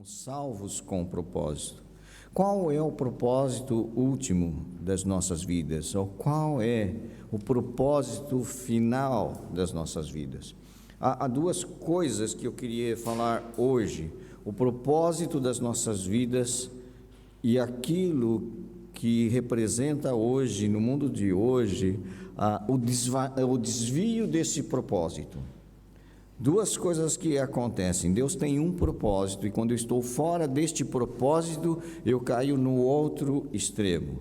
Fomos salvos com propósito. Qual é o propósito último das nossas vidas? Ou qual é o propósito final das nossas vidas? Há duas coisas que eu queria falar hoje: o propósito das nossas vidas e aquilo que representa hoje, no mundo de hoje, o desvio desse propósito. Duas coisas que acontecem: Deus tem um propósito, e quando eu estou fora deste propósito, eu caio no outro extremo.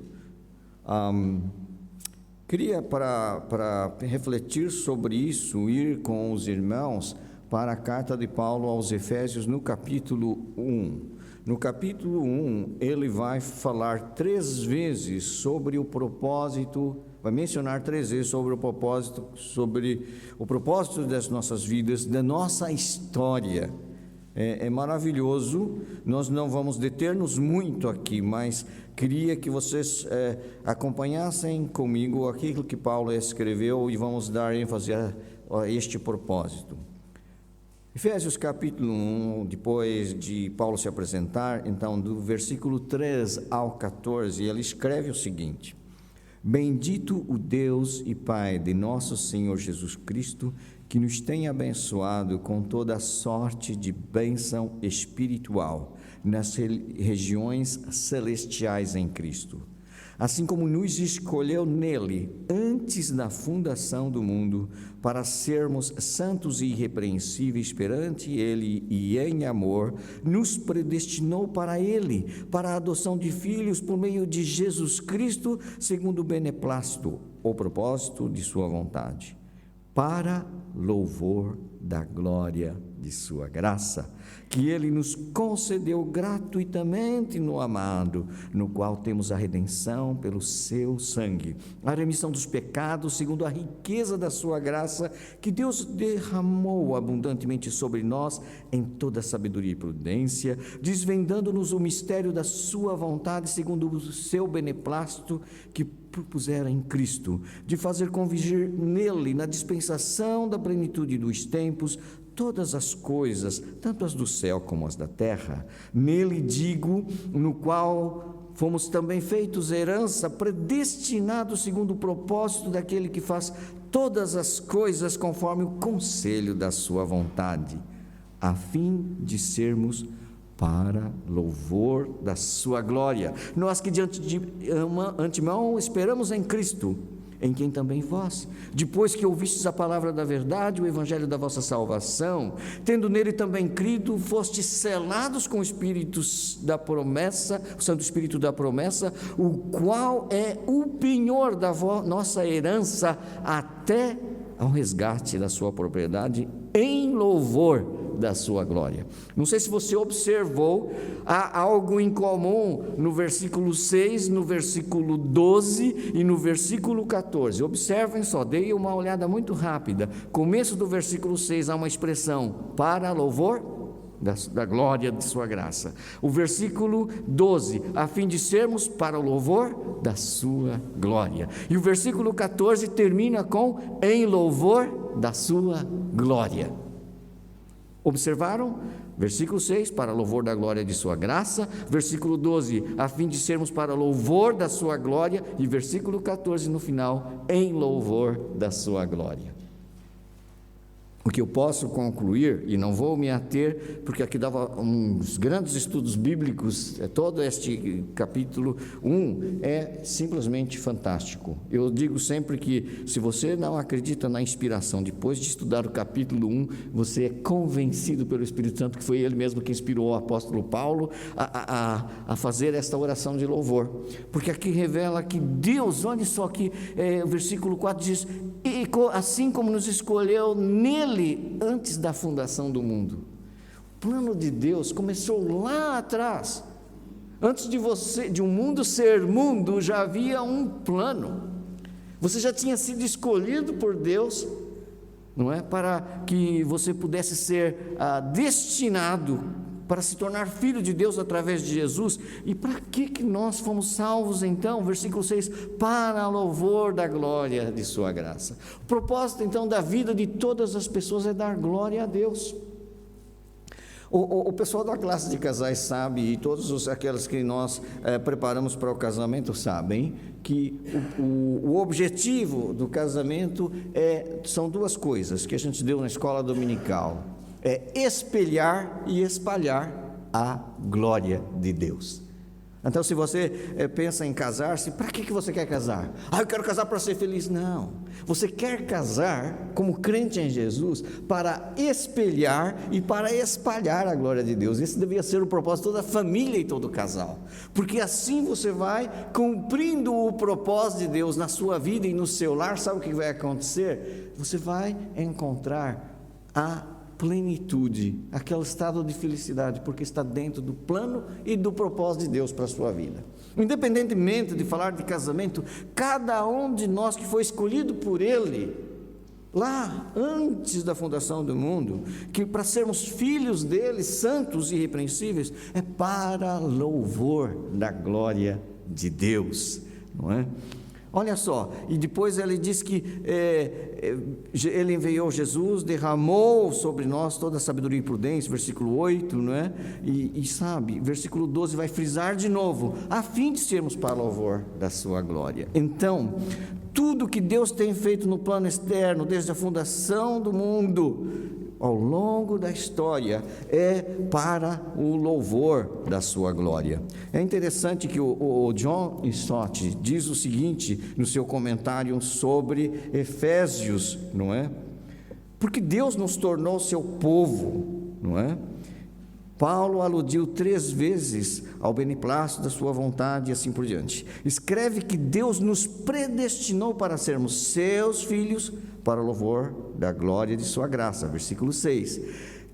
Queria, para refletir sobre isso, ir com os irmãos para a carta de Paulo aos Efésios, no capítulo 1. No capítulo 1, ele vai falar 3 vezes sobre o propósito, vai mencionar 3 vezes sobre o propósito das nossas vidas, da nossa história. É maravilhoso. Nós não vamos deter-nos muito aqui, mas queria que vocês acompanhassem comigo aquilo que Paulo escreveu e vamos dar ênfase a este propósito. Efésios capítulo 1, depois de Paulo se apresentar, então do versículo 3 ao 14, ele escreve o seguinte: Bendito o Deus e Pai de nosso Senhor Jesus Cristo, que nos tem abençoado com toda sorte de bênção espiritual nas regiões celestiais em Cristo. Assim como nos escolheu nele antes da fundação do mundo, para sermos santos e irrepreensíveis perante ele e em amor, nos predestinou para ele, para a adoção de filhos por meio de Jesus Cristo, segundo o beneplácito, ou propósito de sua vontade, para louvor da glória de sua graça, que ele nos concedeu gratuitamente no amado, no qual temos a redenção pelo seu sangue, a remissão dos pecados, segundo a riqueza da sua graça, que Deus derramou abundantemente sobre nós em toda sabedoria e prudência, desvendando-nos o mistério da sua vontade, segundo o seu beneplácito, que propusera em Cristo, de fazer convergir nele, na dispensação da plenitude dos tempos, todas as coisas, tanto as do céu como as da terra. Nele digo, no qual fomos também feitos herança, predestinados segundo o propósito daquele que faz todas as coisas conforme o conselho da sua vontade, a fim de sermos para louvor da sua glória. Nós que de antemão esperamos em Cristo, em quem também vós, depois que ouvistes a palavra da verdade, o evangelho da vossa salvação, tendo nele também crido, fostes selados com o Espírito da promessa, o Santo Espírito da promessa, o qual é o penhor da nossa herança até ao resgate da sua propriedade, em louvor da sua glória. Não sei se você observou, há algo em comum no versículo 6, no versículo 12 e no versículo 14. Observem só, dei uma olhada muito rápida. Começo do versículo 6 há uma expressão: para louvor da glória de sua graça. O versículo 12, a fim de sermos para o louvor da sua glória. E o versículo 14 termina com em louvor da sua glória. Observaram? Versículo 6, para louvor da glória de sua graça. Versículo 12, a fim de sermos para louvor da sua glória. E versículo 14 no final, em louvor da sua glória. O que eu posso concluir, e não vou me ater, porque aqui dava uns grandes estudos bíblicos, todo este capítulo 1 é simplesmente fantástico. Eu digo sempre que, se você não acredita na inspiração, depois de estudar o capítulo 1, você é convencido pelo Espírito Santo, que foi ele mesmo que inspirou o apóstolo Paulo a fazer esta oração de louvor, porque aqui revela que Deus, olha só aqui, o versículo 4 diz: e assim como nos escolheu nele antes da fundação do mundo. O plano de Deus começou lá atrás. Antes de um mundo ser mundo, já havia um plano. Você já tinha sido escolhido por Deus, não é? Para que você pudesse ser destinado para se tornar filho de Deus através de Jesus. E para que nós fomos salvos então? Versículo 6, para louvor da glória de sua graça. O propósito então da vida de todas as pessoas é dar glória a Deus. O pessoal da classe de casais sabe, e todos aqueles que nós preparamos para o casamento sabem, que o objetivo do casamento são duas coisas que a gente deu na escola dominical: é espelhar e espalhar a glória de Deus. Então, se você pensa em casar-se, para que você quer casar? Eu quero casar para ser feliz. Não, você quer casar como crente em Jesus para espelhar e para espalhar a glória de Deus. Esse devia ser o propósito da família e todo casal, porque assim você vai cumprindo o propósito de Deus na sua vida e no seu lar. Sabe o que vai acontecer? Você vai encontrar a plenitude, aquele estado de felicidade, porque está dentro do plano e do propósito de Deus para a sua vida. Independentemente de falar de casamento, cada um de nós que foi escolhido por Ele, lá antes da fundação do mundo, que para sermos filhos dele, santos e irrepreensíveis, é para louvor da glória de Deus, não é? Olha só, e depois ele diz que ele enviou Jesus, derramou sobre nós toda a sabedoria e prudência, versículo 8, não é? E sabe, versículo 12 vai frisar de novo, a fim de sermos para louvor da sua glória. Então, tudo que Deus tem feito no plano externo, desde a fundação do mundo, ao longo da história, é para o louvor da sua glória. É interessante que o John Stott diz o seguinte no seu comentário sobre Efésios, não é? Porque Deus nos tornou seu povo, não é? Paulo aludiu 3 vezes ao beneplácito da sua vontade e assim por diante. Escreve que Deus nos predestinou para sermos seus filhos para o louvor da glória de sua graça, versículo 6.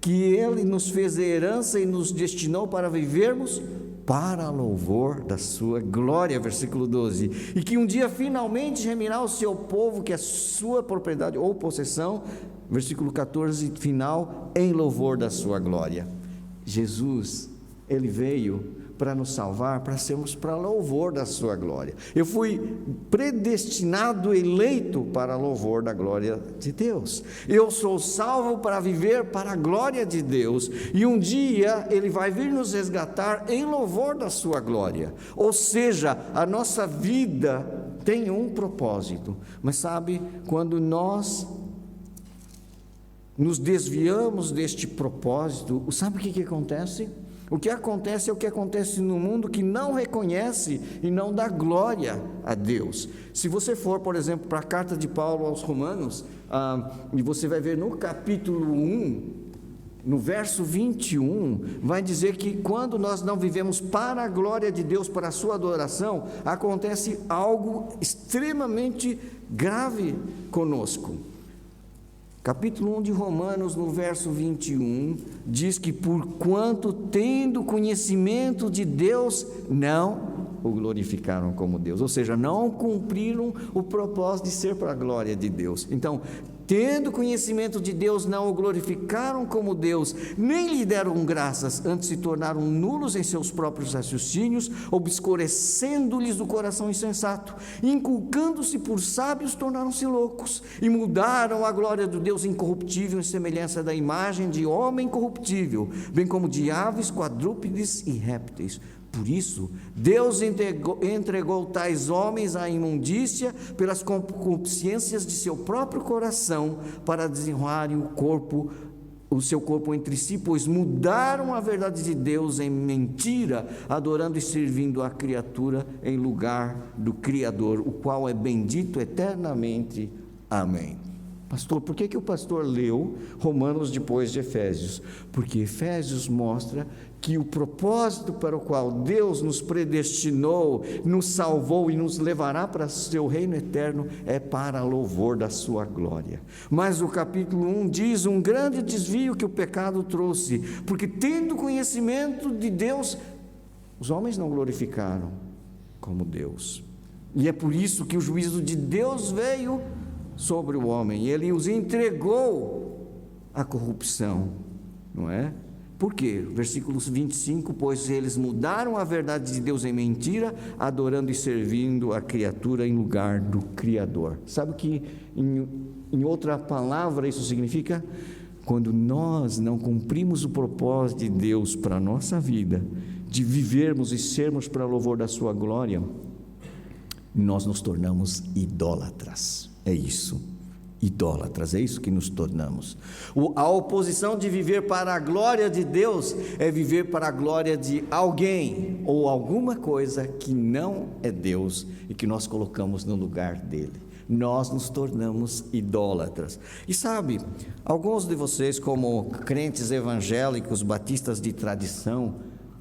Que Ele nos fez a herança e nos destinou para vivermos para louvor da sua glória, versículo 12. E que um dia finalmente remirá o seu povo, que é sua propriedade ou possessão, versículo 14, final, em louvor da sua glória. Jesus, Ele veio para nos salvar, para sermos para louvor da sua glória. Eu fui predestinado, eleito para louvor da glória de Deus. Eu sou salvo para viver para a glória de Deus, e um dia Ele vai vir nos resgatar em louvor da sua glória. Ou seja, a nossa vida tem um propósito, mas sabe, quando nós nos desviamos deste propósito, sabe o que acontece? O que acontece é o que acontece no mundo que não reconhece e não dá glória a Deus. Se você for, por exemplo, para a carta de Paulo aos Romanos, e você vai ver no capítulo 1, no verso 21, vai dizer que quando nós não vivemos para a glória de Deus, para a sua adoração, acontece algo extremamente grave conosco. Capítulo 1 de Romanos, no verso 21, diz que porquanto tendo conhecimento de Deus, não o glorificaram como Deus, ou seja, não cumpriram o propósito de ser para a glória de Deus. Então, tendo conhecimento de Deus, não o glorificaram como Deus, nem lhe deram graças, antes se tornaram nulos em seus próprios raciocínios, obscurecendo-lhes o coração insensato, inculcando-se por sábios, tornaram-se loucos, e mudaram a glória do Deus incorruptível em semelhança da imagem de homem corruptível, bem como de aves, quadrúpedes e répteis. Por isso, Deus entregou tais homens à imundícia pelas concupiscências de seu próprio coração, para desonrarem o seu corpo entre si, pois mudaram a verdade de Deus em mentira, adorando e servindo a criatura em lugar do Criador, o qual é bendito eternamente. Amém. Pastor, por que o pastor leu Romanos depois de Efésios? Porque Efésios mostra que o propósito para o qual Deus nos predestinou, nos salvou e nos levará para seu reino eterno é para louvor da sua glória. Mas o capítulo 1 diz um grande desvio que o pecado trouxe, porque tendo conhecimento de Deus, os homens não glorificaram como Deus. E é por isso que o juízo de Deus veio sobre o homem, ele os entregou à corrupção, não é? Por quê? Versículos 25, pois eles mudaram a verdade de Deus em mentira, adorando e servindo a criatura em lugar do Criador. Sabe o que em outra palavra isso significa? quando nós não cumprimos o propósito de Deus para a nossa vida, de vivermos e sermos para louvor da sua glória, nós nos tornamos idólatras. É isso, idólatras, é isso que nos tornamos. A oposição de viver para a glória de Deus é viver para a glória de alguém ou alguma coisa que não é Deus e que nós colocamos no lugar dele. Nós nos tornamos idólatras. E sabe, alguns de vocês, como crentes evangélicos, batistas de tradição,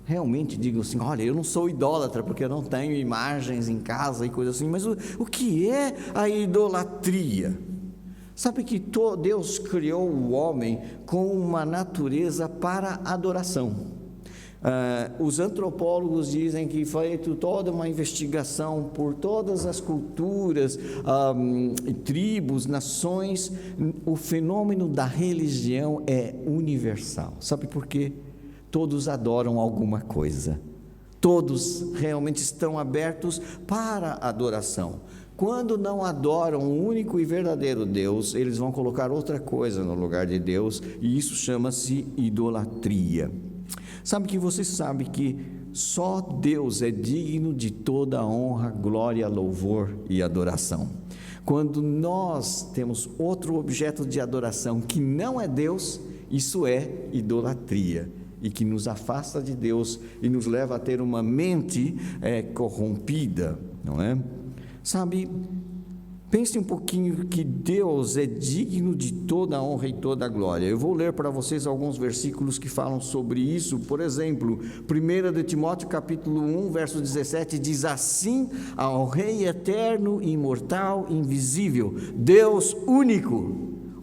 realmente digam assim: olha, eu não sou idólatra porque eu não tenho imagens em casa e coisas assim. Mas o que é a idolatria? Sabe que Deus criou o homem com uma natureza para adoração. Os antropólogos dizem que foi feita toda uma investigação por todas as culturas, tribos, nações. O fenômeno da religião é universal. Sabe por quê? Todos adoram alguma coisa. Todos realmente estão abertos para a adoração. Quando não adoram o único e verdadeiro Deus, eles vão colocar outra coisa no lugar de Deus, e isso chama-se idolatria. Sabe que você sabe que só Deus é digno de toda a honra, glória, louvor e adoração. Quando nós temos outro objeto de adoração que não é Deus, isso é idolatria, e que nos afasta de Deus e nos leva a ter uma mente corrompida, não é? Sabe, pense um pouquinho que Deus é digno de toda a honra e toda a glória. Eu vou ler para vocês alguns versículos que falam sobre isso. Por exemplo, 1 de Timóteo capítulo 1, verso 17, diz assim: ao Rei eterno, imortal, invisível, Deus único,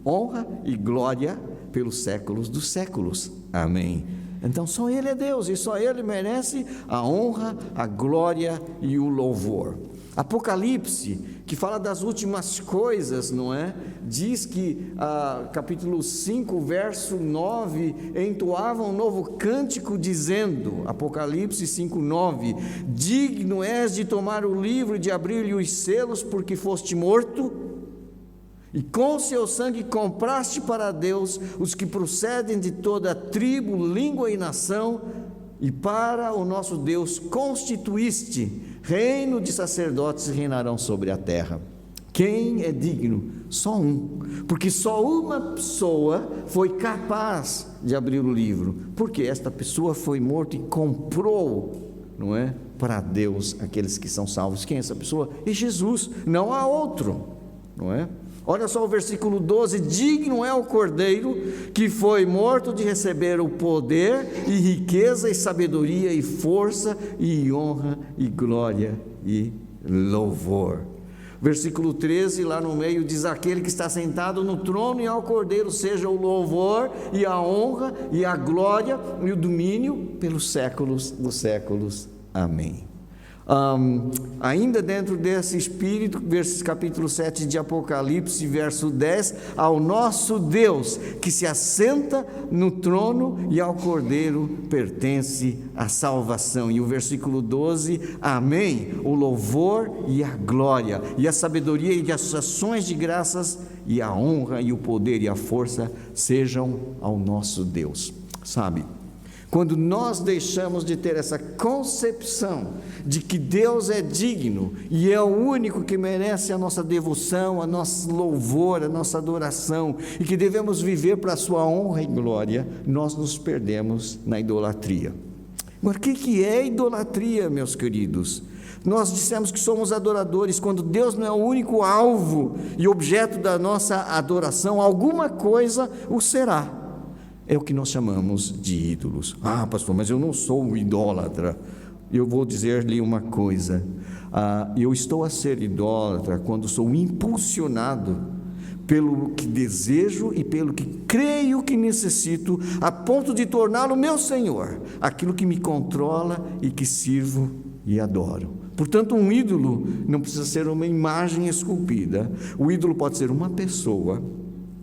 honra e glória pelos séculos dos séculos. Amém. Então só Ele é Deus e só Ele merece a honra, a glória e o louvor. Apocalipse, que fala das últimas coisas, não é? Diz que, capítulo 5, verso 9, entoava um novo cântico dizendo, Apocalipse 5, 9, digno és de tomar o livro e de abrir-lhe os selos, porque foste morto, e com seu sangue compraste para Deus os que procedem de toda tribo, língua e nação, e para o nosso Deus constituíste reino de sacerdotes e reinarão sobre a terra. Quem é digno? Só um, porque só uma pessoa foi capaz de abrir o livro, porque esta pessoa foi morta e comprou, não é, para Deus aqueles que são salvos. Quem é essa pessoa? É Jesus, não há outro, não é? Olha só o versículo 12: digno é o Cordeiro que foi morto de receber o poder e riqueza e sabedoria e força e honra e glória e louvor. Versículo 13, lá no meio, diz: aquele que está sentado no trono, e ao Cordeiro seja o louvor e a honra e a glória e o domínio pelos séculos dos séculos. Amém. Ainda dentro desse espírito, capítulo 7 de Apocalipse, verso 10, ao nosso Deus que se assenta no trono e ao Cordeiro pertence a salvação. E o versículo 12, amém, o louvor e a glória e a sabedoria e as ações de graças e a honra e o poder e a força sejam ao nosso Deus. Sabe, quando nós deixamos de ter essa concepção de que Deus é digno e é o único que merece a nossa devoção, a nosso louvor, a nossa adoração, e que devemos viver para a sua honra e glória, nós nos perdemos na idolatria. Agora, o que é idolatria, meus queridos? Nós dissemos que somos adoradores, quando Deus não é o único alvo e objeto da nossa adoração, alguma coisa o será. É o que nós chamamos de ídolos. Ah, pastor, mas eu não sou um idólatra. Eu vou dizer-lhe uma coisa. Eu estou a ser idólatra quando sou impulsionado pelo que desejo e pelo que creio que necessito, a ponto de torná-lo meu Senhor, aquilo que me controla e que sirvo e adoro. Portanto, um ídolo não precisa ser uma imagem esculpida. O ídolo pode ser uma pessoa,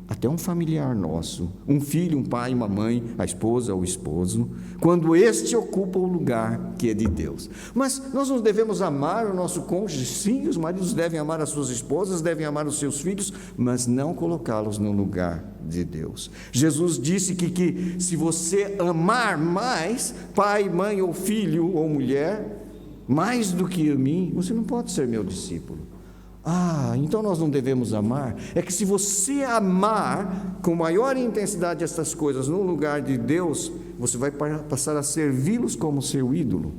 até um familiar nosso, um filho, um pai, uma mãe, a esposa ou o esposo, quando este ocupa o lugar que é de Deus. Mas nós não devemos amar o nosso cônjuge? Sim, os maridos devem amar as suas esposas, devem amar os seus filhos, mas não colocá-los no lugar de Deus. Jesus disse que se você amar mais pai, mãe ou filho ou mulher, mais do que a mim, você não pode ser meu discípulo. Então nós não devemos amar. É que se você amar com maior intensidade essas coisas no lugar de Deus, você vai passar a servi-los como seu ídolo.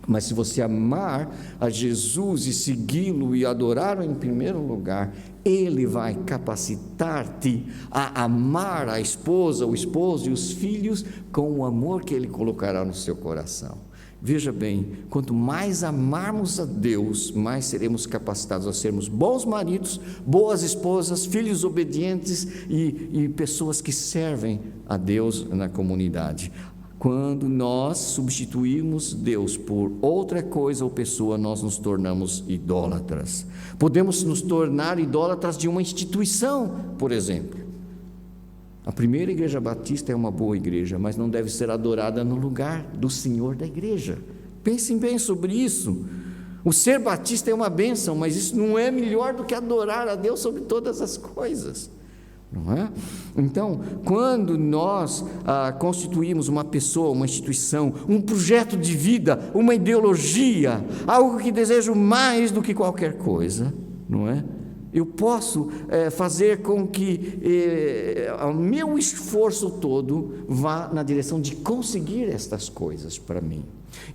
Mas se você amar a Jesus e segui-lo e adorá-lo em primeiro lugar, Ele vai capacitar-te a amar a esposa, o esposo e os filhos com o amor que Ele colocará no seu coração. Veja bem, quanto mais amarmos a Deus, mais seremos capacitados a sermos bons maridos, boas esposas, filhos obedientes e pessoas que servem a Deus na comunidade. Quando nós substituímos Deus por outra coisa ou pessoa, nós nos tornamos idólatras. Podemos nos tornar idólatras de uma instituição, por exemplo. A primeira igreja batista é uma boa igreja, mas não deve ser adorada no lugar do Senhor da igreja. Pensem bem sobre isso. O ser batista é uma bênção, mas isso não é melhor do que adorar a Deus sobre todas as coisas, não é? Então, quando nós constituímos uma pessoa, uma instituição, um projeto de vida, uma ideologia, algo que desejo mais do que qualquer coisa, não é? Eu posso fazer com que o meu esforço todo vá na direção de conseguir estas coisas para mim.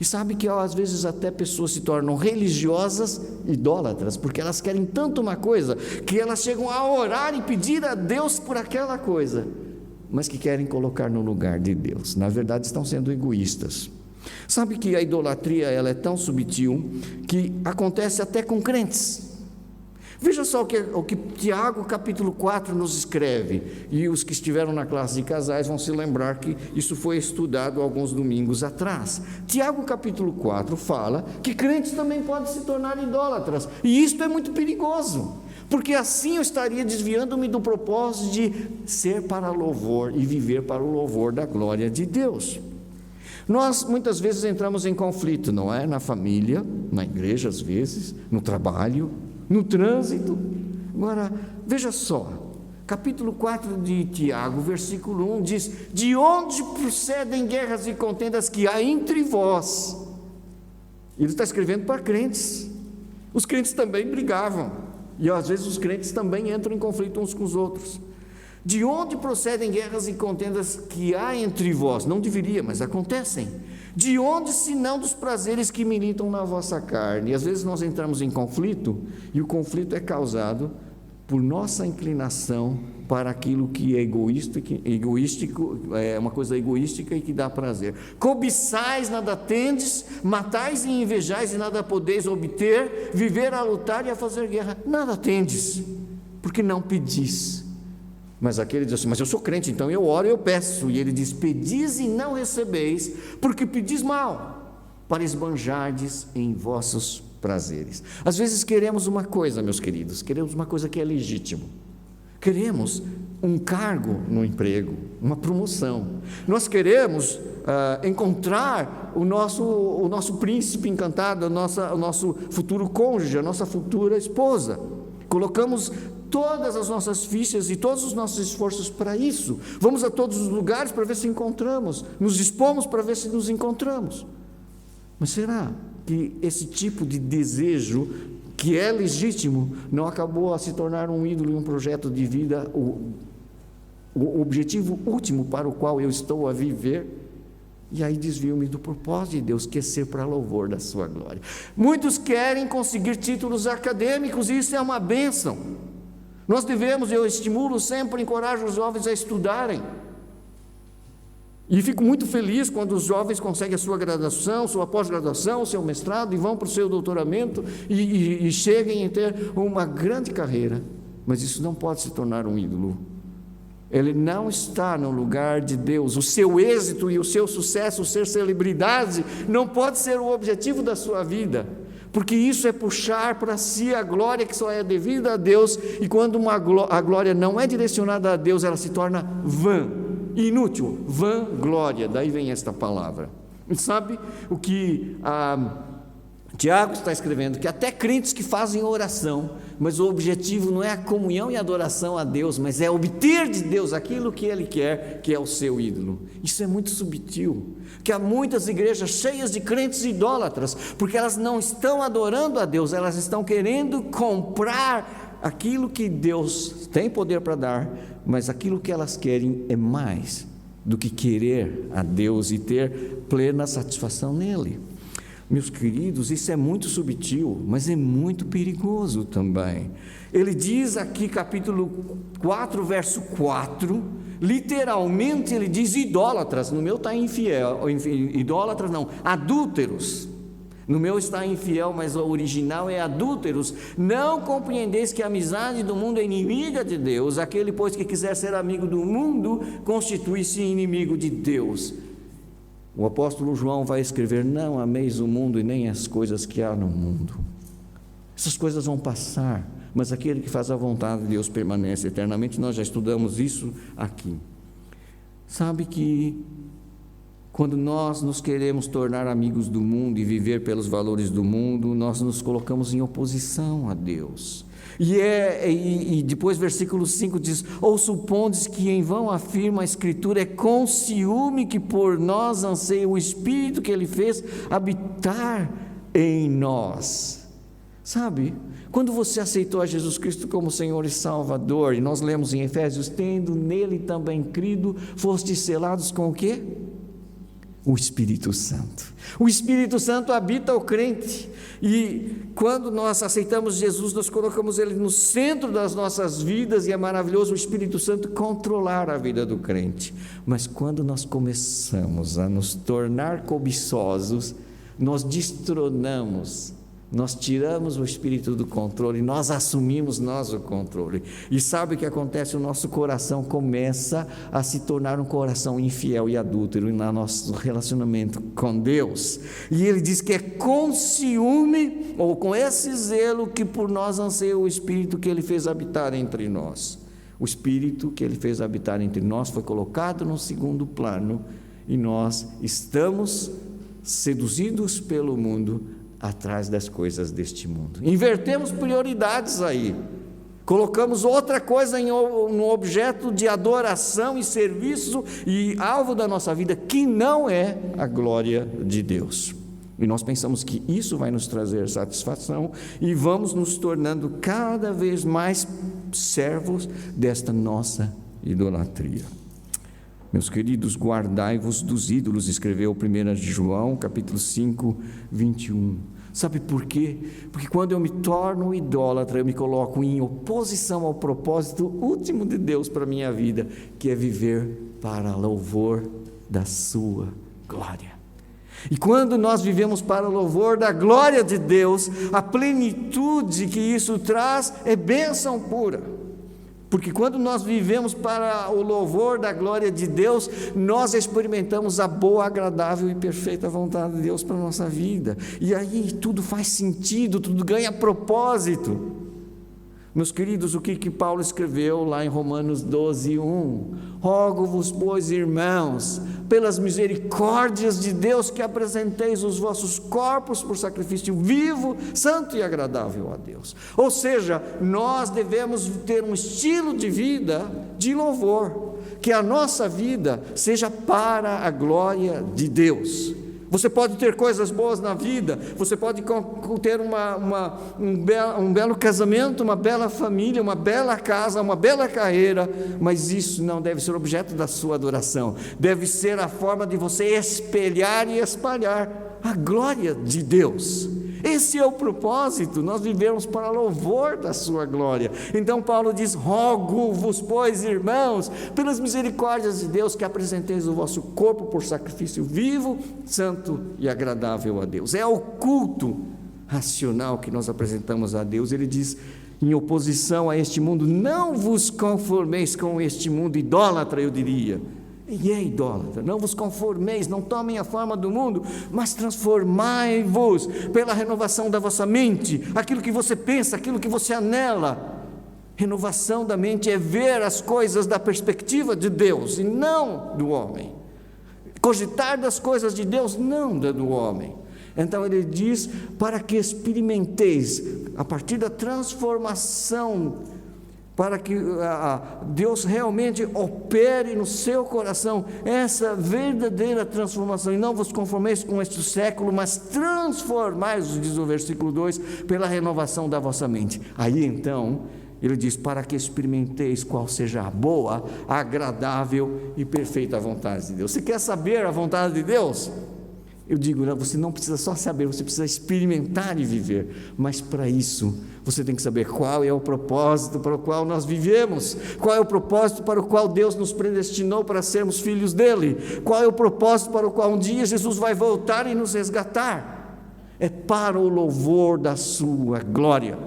E sabe que às vezes até pessoas se tornam religiosas idólatras, porque elas querem tanto uma coisa, que elas chegam a orar e pedir a Deus por aquela coisa, mas que querem colocar no lugar de Deus. Na verdade estão sendo egoístas. Sabe que a idolatria ela é tão sutil, que acontece até com crentes. Veja só o que Tiago capítulo 4 nos escreve, e os que estiveram na classe de casais vão se lembrar que isso foi estudado alguns domingos atrás. Tiago capítulo 4 fala que crentes também podem se tornar idólatras, e isto é muito perigoso, porque assim eu estaria desviando-me do propósito de ser para louvor e viver para o louvor da glória de Deus. Nós muitas vezes entramos em conflito, não é? Na família, na igreja às vezes, no trabalho, no trânsito. Agora, veja só, capítulo 4 de Tiago, versículo 1 diz: de onde procedem guerras e contendas que há entre vós? Ele está escrevendo para crentes. Os crentes também brigavam, e às vezes os crentes também entram em conflito uns com os outros. De onde procedem guerras e contendas que há entre vós? Não deveria, mas acontecem. De onde, senão dos prazeres que militam na vossa carne? E às vezes nós entramos em conflito, e o conflito é causado por nossa inclinação para aquilo que é egoístico, é uma coisa egoística e que dá prazer. Cobiçais, nada tendes, matais e invejais e nada podeis obter, viver a lutar e a fazer guerra, nada tendes, porque não pedis. Mas aquele diz assim: mas eu sou crente, então eu oro e eu peço. E ele diz: pedis e não recebeis, porque pedis mal, para esbanjardes em vossos prazeres. Às vezes queremos uma coisa, meus queridos, queremos uma coisa que é legítimo. Queremos um cargo no emprego, uma promoção. Nós queremos encontrar o nosso príncipe encantado, o nosso futuro cônjuge, a nossa futura esposa. Colocamos todas as nossas fichas e todos os nossos esforços para isso. Vamos a todos os lugares para ver se encontramos, nos dispomos para ver se nos encontramos. Mas será que esse tipo de desejo, que é legítimo, não acabou a se tornar um ídolo e um projeto de vida, o objetivo último para o qual eu estou a viver? E aí desvio-me do propósito de Deus, que é ser para louvor da sua glória. Muitos querem conseguir títulos acadêmicos, e isso é uma bênção. Nós devemos, eu estimulo sempre, encorajo os jovens a estudarem. E fico muito feliz quando os jovens conseguem a sua graduação, sua pós-graduação, seu mestrado, e vão para o seu doutoramento, e cheguem a ter uma grande carreira. Mas isso não pode se tornar um ídolo. Ele não está no lugar de Deus. O seu êxito e o seu sucesso, ser celebridade, não pode ser o objetivo da sua vida. porque isso é puxar para si a glória que só é devida a Deus, e quando a glória não é direcionada a Deus, ela se torna vã, inútil, vã glória, daí vem esta palavra. E sabe o que Tiago está escrevendo? Que até crentes que fazem oração, mas o objetivo não é a comunhão e a adoração a Deus, mas é obter de Deus aquilo que Ele quer, que é o seu ídolo. Isso é muito subtil, que há muitas igrejas cheias de crentes idólatras, porque elas não estão adorando a Deus, elas estão querendo comprar aquilo que Deus tem poder para dar, mas aquilo que elas querem é mais do que querer a Deus e ter plena satisfação nele. Meus queridos, isso é muito subtil, mas é muito perigoso também. Ele diz aqui, capítulo 4, verso 4, literalmente ele diz idólatras, no meu está idólatras não, adúlteros. No meu está infiel, mas o original é adúlteros. Não compreendeis que a amizade do mundo é inimiga de Deus? Aquele, pois, que quiser ser amigo do mundo, constitui-se inimigo de Deus. O apóstolo João vai escrever: não ameis o mundo e nem as coisas que há no mundo. Essas coisas vão passar, mas aquele que faz a vontade de Deus permanece eternamente. Nós já estudamos isso aqui. Sabe que quando nós nos queremos tornar amigos do mundo e viver pelos valores do mundo, nós nos colocamos em oposição a Deus. E depois versículo 5 diz: ou supondes que em vão afirma a Escritura, é com ciúme que por nós anseia o Espírito que Ele fez habitar em nós. Sabe, quando você aceitou a Jesus Cristo como Senhor e Salvador, e nós lemos em Efésios: tendo nele também crido, fostes selados com o quê? O Espírito Santo. O Espírito Santo habita o crente, e quando nós aceitamos Jesus, nós colocamos Ele no centro das nossas vidas, e é maravilhoso o Espírito Santo controlar a vida do crente. Mas quando nós começamos a nos tornar cobiçosos, nós destronamos, nós tiramos o Espírito do controle, nós assumimos nós o controle, e sabe o que acontece? O nosso coração começa a se tornar um coração infiel e adúltero no nosso relacionamento com Deus, e ele diz que é com ciúme, ou com esse zelo, que por nós anseia o Espírito que Ele fez habitar entre nós. O Espírito que Ele fez habitar entre nós foi colocado no segundo plano, e nós estamos seduzidos pelo mundo, atrás das coisas deste mundo. Invertemos prioridades aí, colocamos outra coisa no objeto de adoração e serviço e alvo da nossa vida, que não é a glória de Deus. E nós pensamos que isso vai nos trazer satisfação, e vamos nos tornando cada vez mais servos desta nossa idolatria. Meus queridos, guardai-vos dos ídolos, escreveu 1 João, capítulo 5, 21. Sabe por quê? Porque quando eu me torno idólatra, eu me coloco em oposição ao propósito último de Deus para a minha vida, que é viver para louvor da sua glória. E quando nós vivemos para o louvor da glória de Deus, a plenitude que isso traz é bênção pura. Porque quando nós vivemos para o louvor da glória de Deus, nós experimentamos a boa, agradável e perfeita vontade de Deus para a nossa vida. E aí tudo faz sentido, tudo ganha propósito. Meus queridos, o que Paulo escreveu lá em Romanos 12, 1? Rogo-vos, pois, irmãos, pelas misericórdias de Deus, que apresenteis os vossos corpos por sacrifício vivo, santo e agradável a Deus. Ou seja, nós devemos ter um estilo de vida de louvor, que a nossa vida seja para a glória de Deus. Você pode ter coisas boas na vida, você pode ter um belo casamento, uma bela família, uma bela casa, uma bela carreira, mas isso não deve ser objeto da sua adoração, deve ser a forma de você espelhar e espalhar a glória de Deus. Esse é o propósito, nós vivemos para louvor da sua glória. Então Paulo diz: rogo-vos, pois, irmãos, pelas misericórdias de Deus, que apresenteis o vosso corpo por sacrifício vivo, santo e agradável a Deus. É o culto racional que nós apresentamos a Deus. Ele diz, em oposição a este mundo: não vos conformeis com este mundo idólatra, eu diria. E é idólatra. Não vos conformeis, não tomem a forma do mundo, mas transformai-vos pela renovação da vossa mente. Aquilo que você pensa, aquilo que você anela. Renovação da mente é ver as coisas da perspectiva de Deus e não do homem. Cogitar das coisas de Deus, não da do homem. Então ele diz, para que experimenteis, a partir da transformação, para que Deus realmente opere no seu coração essa verdadeira transformação, e não vos conformeis com este século, mas transformai-vos, diz o versículo 2, pela renovação da vossa mente. Aí então, ele diz, para que experimenteis qual seja a boa, agradável e perfeita vontade de Deus. Você quer saber a vontade de Deus? Eu digo, não, você não precisa só saber, você precisa experimentar e viver, mas para isso, você tem que saber qual é o propósito para o qual nós vivemos, qual é o propósito para o qual Deus nos predestinou para sermos filhos dele, qual é o propósito para o qual um dia Jesus vai voltar e nos resgatar, é para o louvor da sua glória.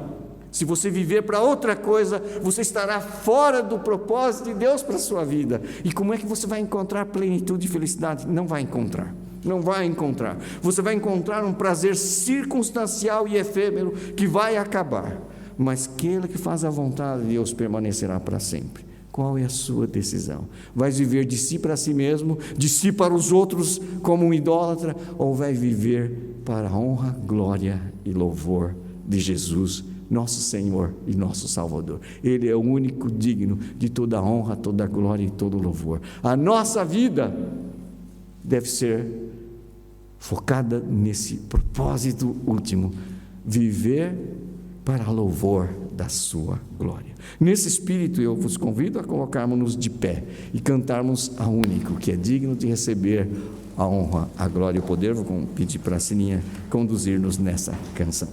Se você viver para outra coisa, você estará fora do propósito de Deus para a sua vida. E como é que você vai encontrar plenitude e felicidade? Não vai encontrar. Não vai encontrar. Você vai encontrar um prazer circunstancial e efêmero que vai acabar. Mas aquele que faz a vontade de Deus permanecerá para sempre. Qual é a sua decisão? Vai viver de si para si mesmo, de si para os outros como um idólatra, ou vai viver para a honra, glória e louvor de Jesus, nosso Senhor e nosso Salvador? Ele é o único digno de toda a honra, toda a glória e todo o louvor. A nossa vida deve ser focada nesse propósito último, viver para louvor da sua glória. Nesse espírito eu vos convido a colocarmos-nos de pé e cantarmos ao único que é digno de receber a honra, a glória e o poder. Vou pedir para a Sininha conduzir-nos nessa canção.